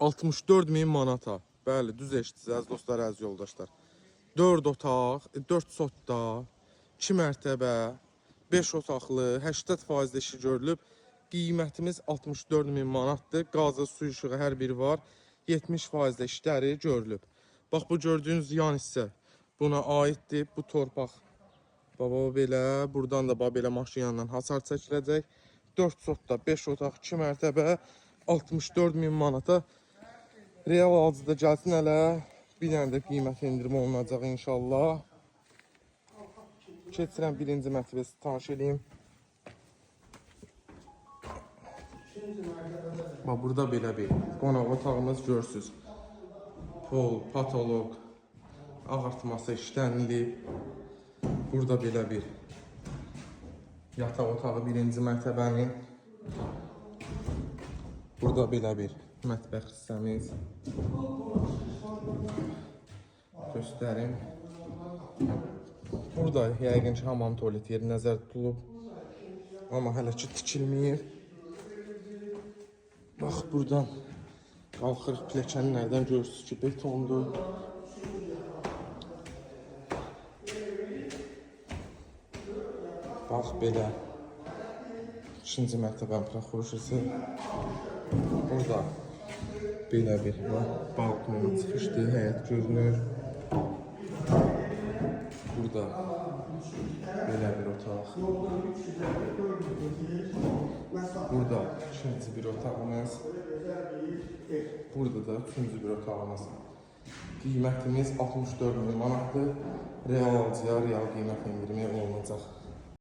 64 min manata. Bəli, düz eşitsiniz əziz dostlar, əziz yoldaşlar. 4 otaq, 4 sotda, 2 mərtəbə, 5 otaqlı, 80% işi görülüb. Qiymətimiz 64 min manatdır. Qazı, su işığı hər biri var. 70% işləri görülüb. Bax, bu gördüyünüz yan hissə buna aiddir. Bu torpaq baba belə, buradan da belə maşınla hasar çəkiləcək. 4 sotda, 5 otaq, 2 mərtəbə, 64 min manata. Real alıcıda gəlsin hələ. Bir dənə də qiymət indirimi olunacaq inşallah. Keçirəm birinci mərtəbəsi tanış edeyim. Bax, burada belə bir qonaq otağımız görürsünüz. Pol, patolog, ağartması işlənilib. Burada belə bir yataq otağı birinci mərtəbənin. Burada belə bir mətbəx hissəmiz. Göstərim. Burada yəqin ki, hamam tualet yeri nəzərdə tutulub. Amma hələ ki tikilməyib. Bax, buradan qalxırıq pilləkəni nədən görürsünüz ki, betondur. Bax, belə. İkinci mərtəbənin proxorşası. Burada belə bir balkona çıxışdır, həyət görünür. Burada belə bir otaq. Burada ikinci bir otağımız. Burada da üçüncü bir otağımız. Qiymətimiz 64 min manatdır. Real alıcıya real qiymət indirimi olunacaq.